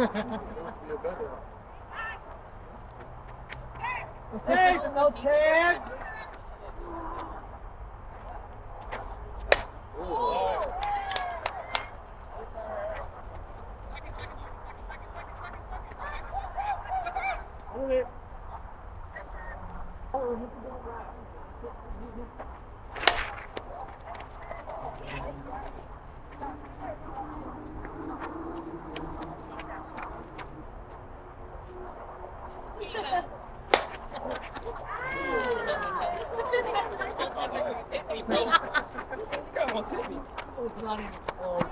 Safe, no chance. Almost hit me. It was not even close.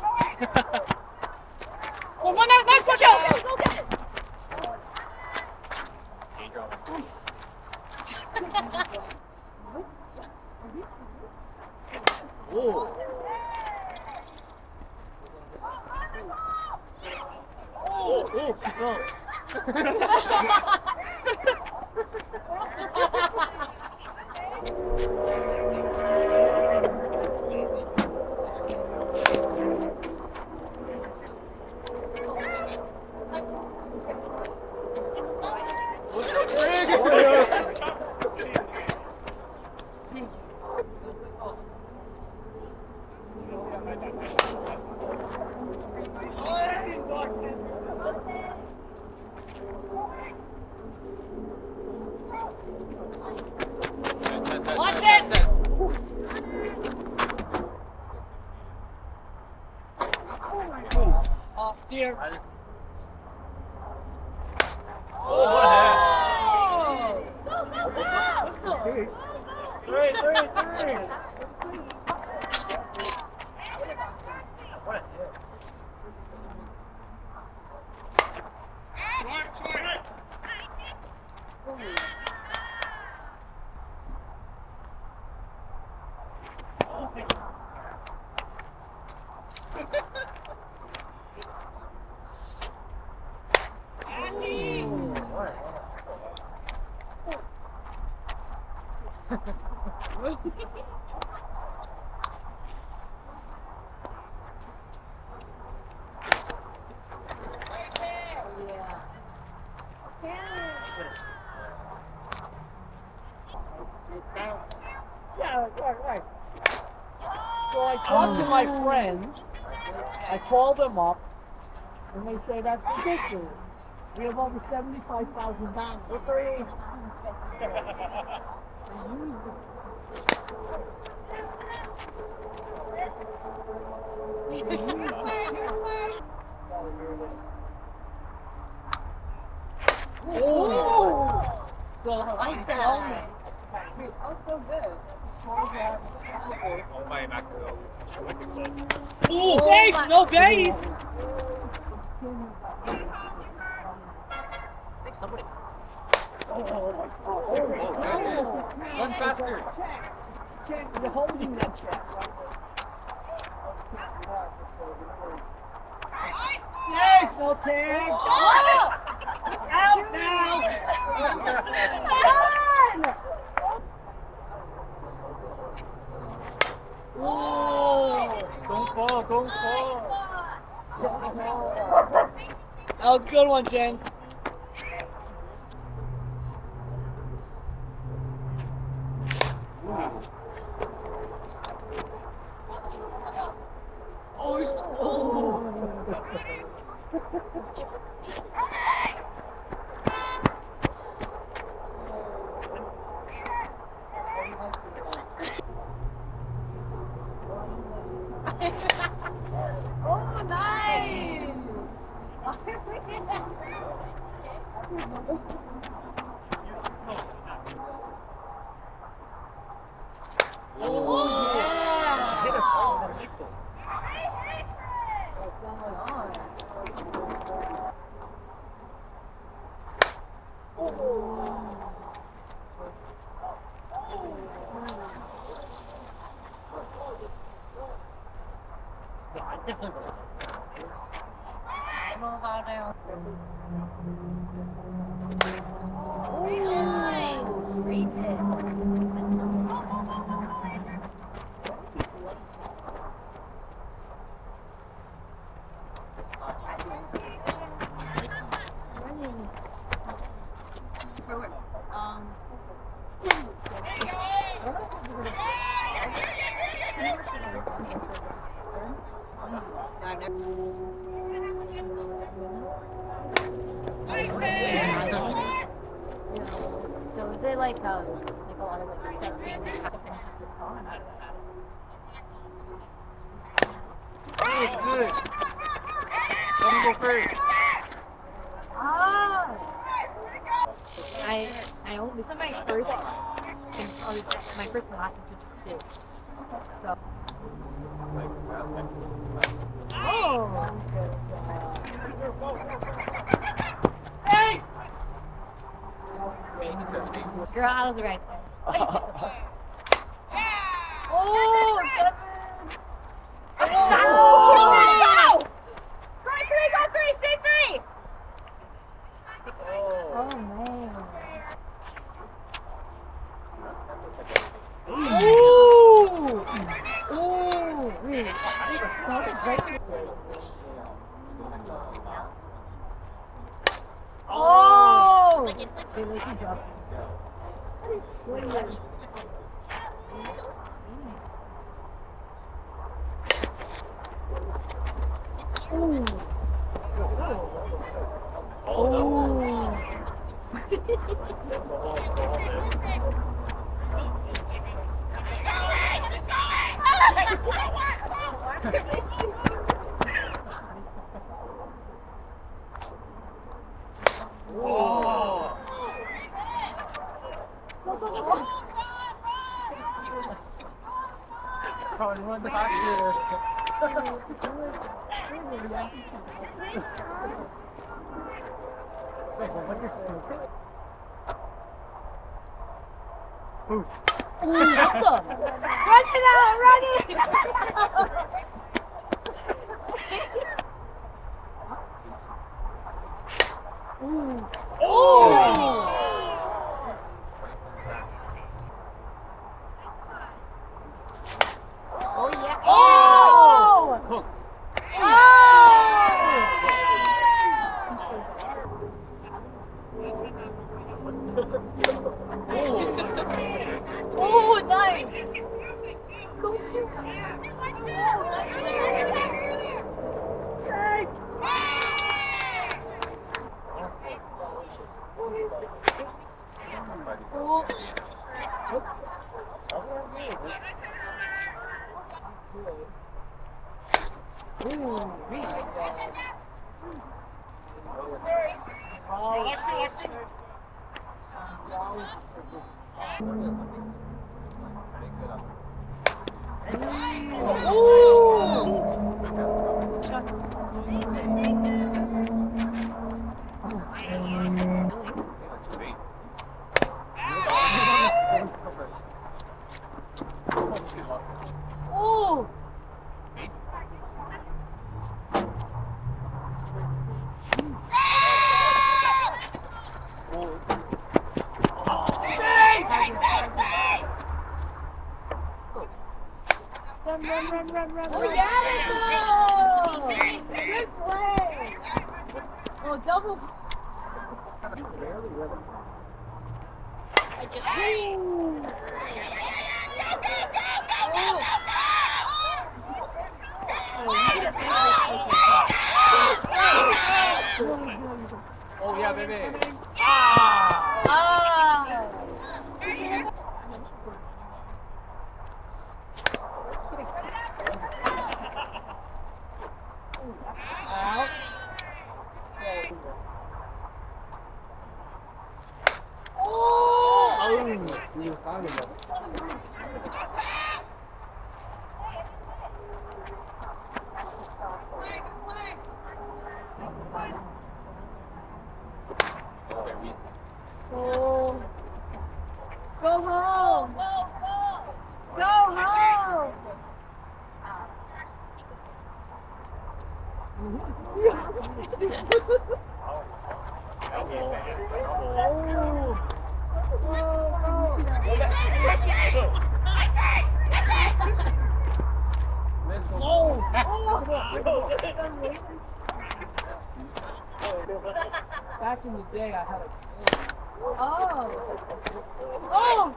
Well, one out, nice, watch out! Go get it! Ooh. Oh, ooh, no. Watch it! Off there. Oh! Three. Yeah, right. So I talked to my friends, I called them up, and they say that's ridiculous. We have over $75,000. For three. Oh! So I like that. Oh, so good. Oh my Mexico. Ooh, safe, no base! Somebody. Oh, Run faster. Check, you're holding that check. Safe, no tag. Out now. Don't fall. That was a good one, gents. Oh, nice! Oh, yeah. Hit it. Yeah, I definitely will. Nice! Great hit. For what? No, I've never. So is it like a lot of like set things you have to finish up this fall? Good, good. Let me go first. Oh. I only this is my first and probably my first and last internship too. So. Oh. Hey! Girl, I was right there. Oh, Devin. Go! Go three, stay three! Oh man. Ooh! Ooh. That was a great. Oh. Hey, look, he's up. Come run faster. Ooh, what the? Run it out! Run it! Ooh. Oh! Oh yeah! Oh! Cooked. Oh, nice! Go to. Oh! Run. Oh yeah, let's go! Good play! Oh, double. I just. Oh yeah, baby. You found him. Go. Go home. Go home. Back in the day, I had a Oh. Oh.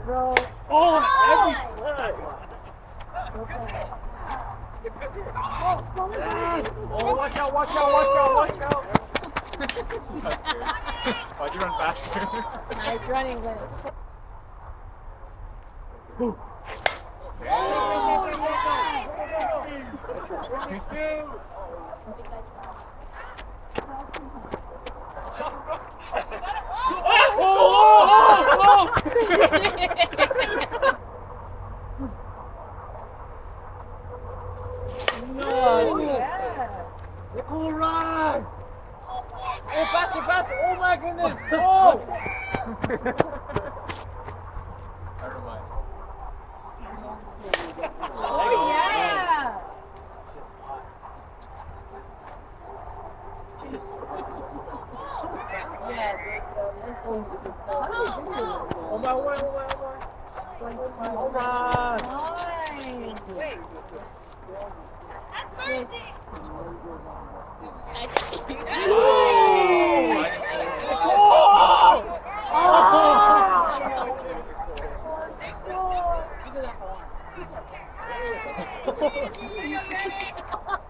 Bro. Oh, every play. Oh, watch out, watch out, watch out, watch out. Why'd you run faster? Nice running, Liz. No. Yeah. Nicole, run! Oh, faster, faster! Oh my goodness! Oh! Never mind. Oh, yeah. Oh my, oh my, oh my, oh my. Oh my. Nice.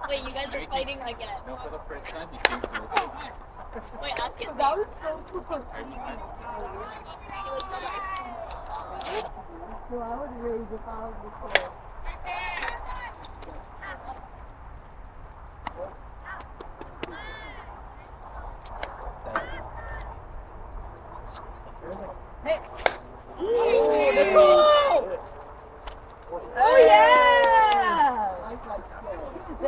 Wait, you guys are fighting again. No, for the first time, he thinks this. Wait, ask his That was so cool. Well, I would rage if I was before. Hey. Oh, Nicole! Oh, yeah. Like I said.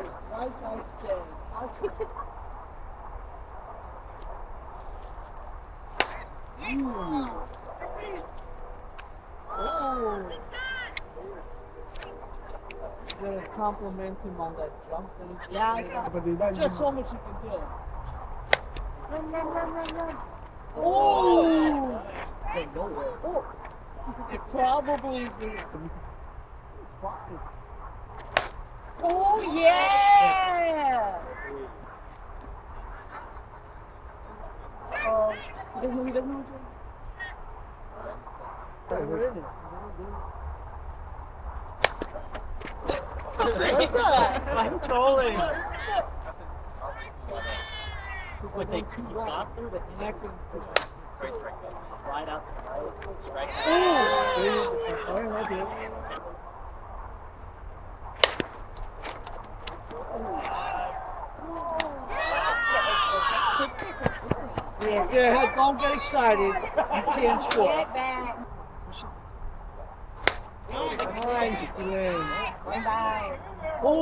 Oh. Gonna compliment him on that jump that he Yeah, I did. saw. Just so much you can do. Run, run, run, run, run. Oh! Hey, nowhere. Oh! It probably did. Fine. Oh, yeah. Oh, he doesn't know what to do. I'm trolling. But they got through the neck and slide out to the right. Strike. Oh! Yeah, don't get excited. You can't score. Get back. Nice swing. Bye. Oh!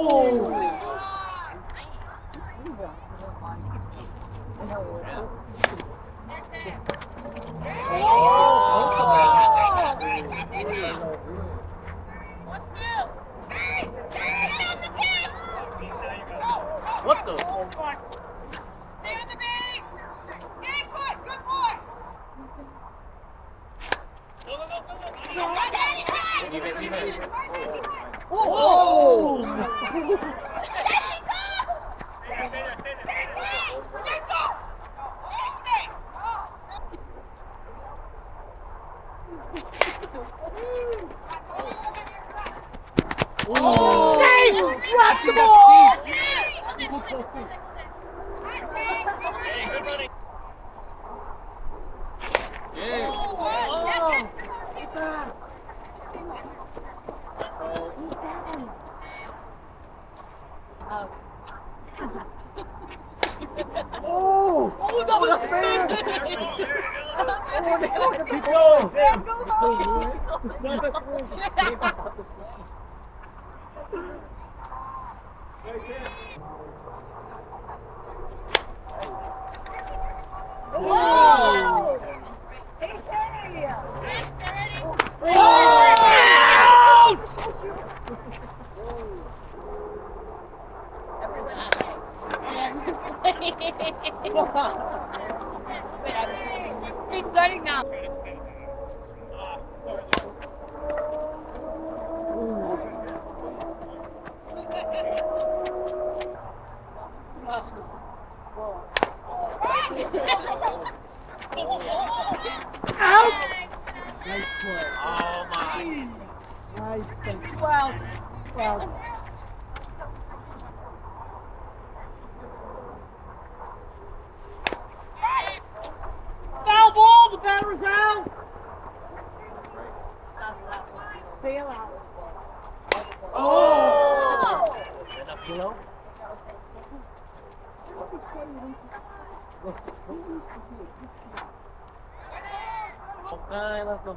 What the? Stay on the base! Stay put! Good boy! Oh! Oh! Chase! Drop the ball! Yeah. Oh! Oh! Oh, that was fair! Oh, they look at the ball! No, that's really just came out the plane. Whoa! Hey, hey! Out! It's starting now. Out! Nice play. Oh my. Nice play. 2 outs. 2 outs. Foul ball! The batter's out! Sail out. Oh! Enough pillow? Okay, let's go.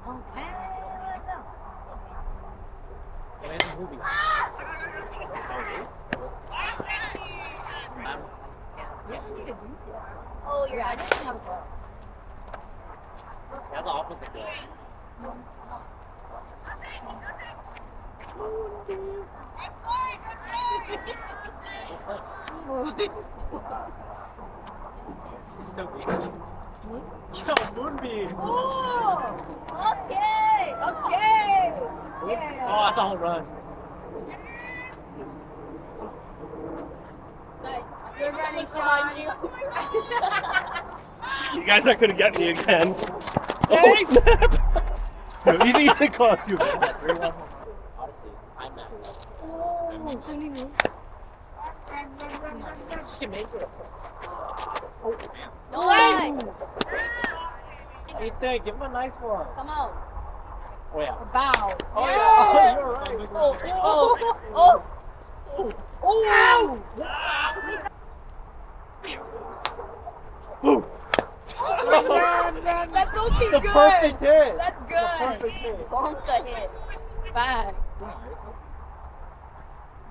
Okay, let's go. Hey, it's a movie. Oh, you're right. I didn't have a ball. That's the opposite goal. She's so big. Yo, Moonbeam! Oh, okay, okay. Yeah. Oh, that's a home run. Nice. You're running behind you. You guys aren't gonna get me again. Hey! Oh snap! You think they call it too bad? Odyssey, I'm at. Oh, 70 minutes. She can make it. Nice. Ethan, give him a nice one. Come on. Oh yeah. Bow. Oh yeah. Oh, you're right. Oh. Oh. Boom! That's looking The good. perfect hit. That's The good. perfect hit. Bonk the hit. Bang.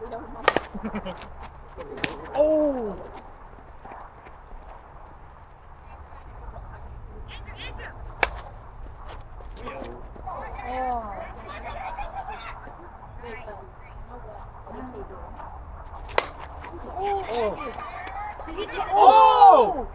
We don't know. Oh. Oh. Oh. Oh.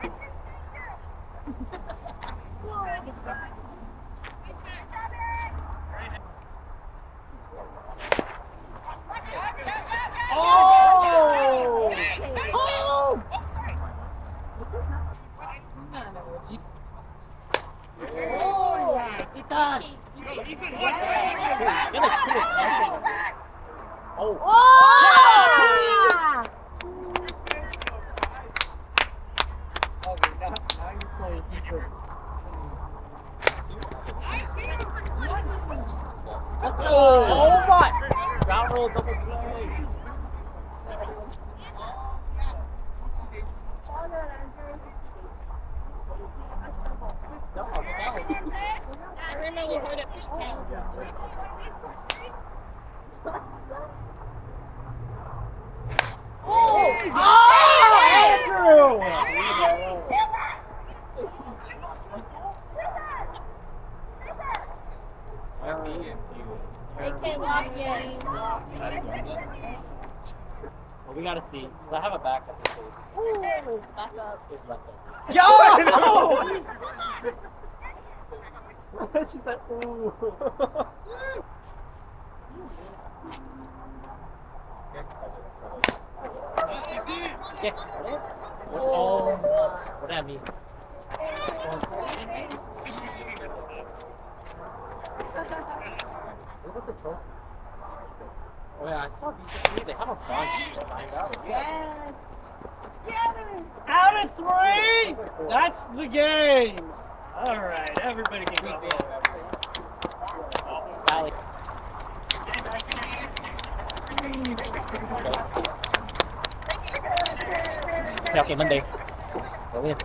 Oh. Ethan. Yeah. You're gonna cheat us. Oh. Oh. Okay, now you play defense. Let's go. Oh my! Ground roll, double play. I remember heard it. Oh! Andrew! They can't lock in. Well, we gotta see. Cause I have a backup in case. Ooh, back up. It's left over. Yo! She said, ooh. Yeah. Oh, what that mean? Look at the trophy. Oh yeah, I saw BCC. They have a bunch lined out. Yes. Out of 3! That's the game! Alright, everybody can go. Valley. Okay, Monday. Go in.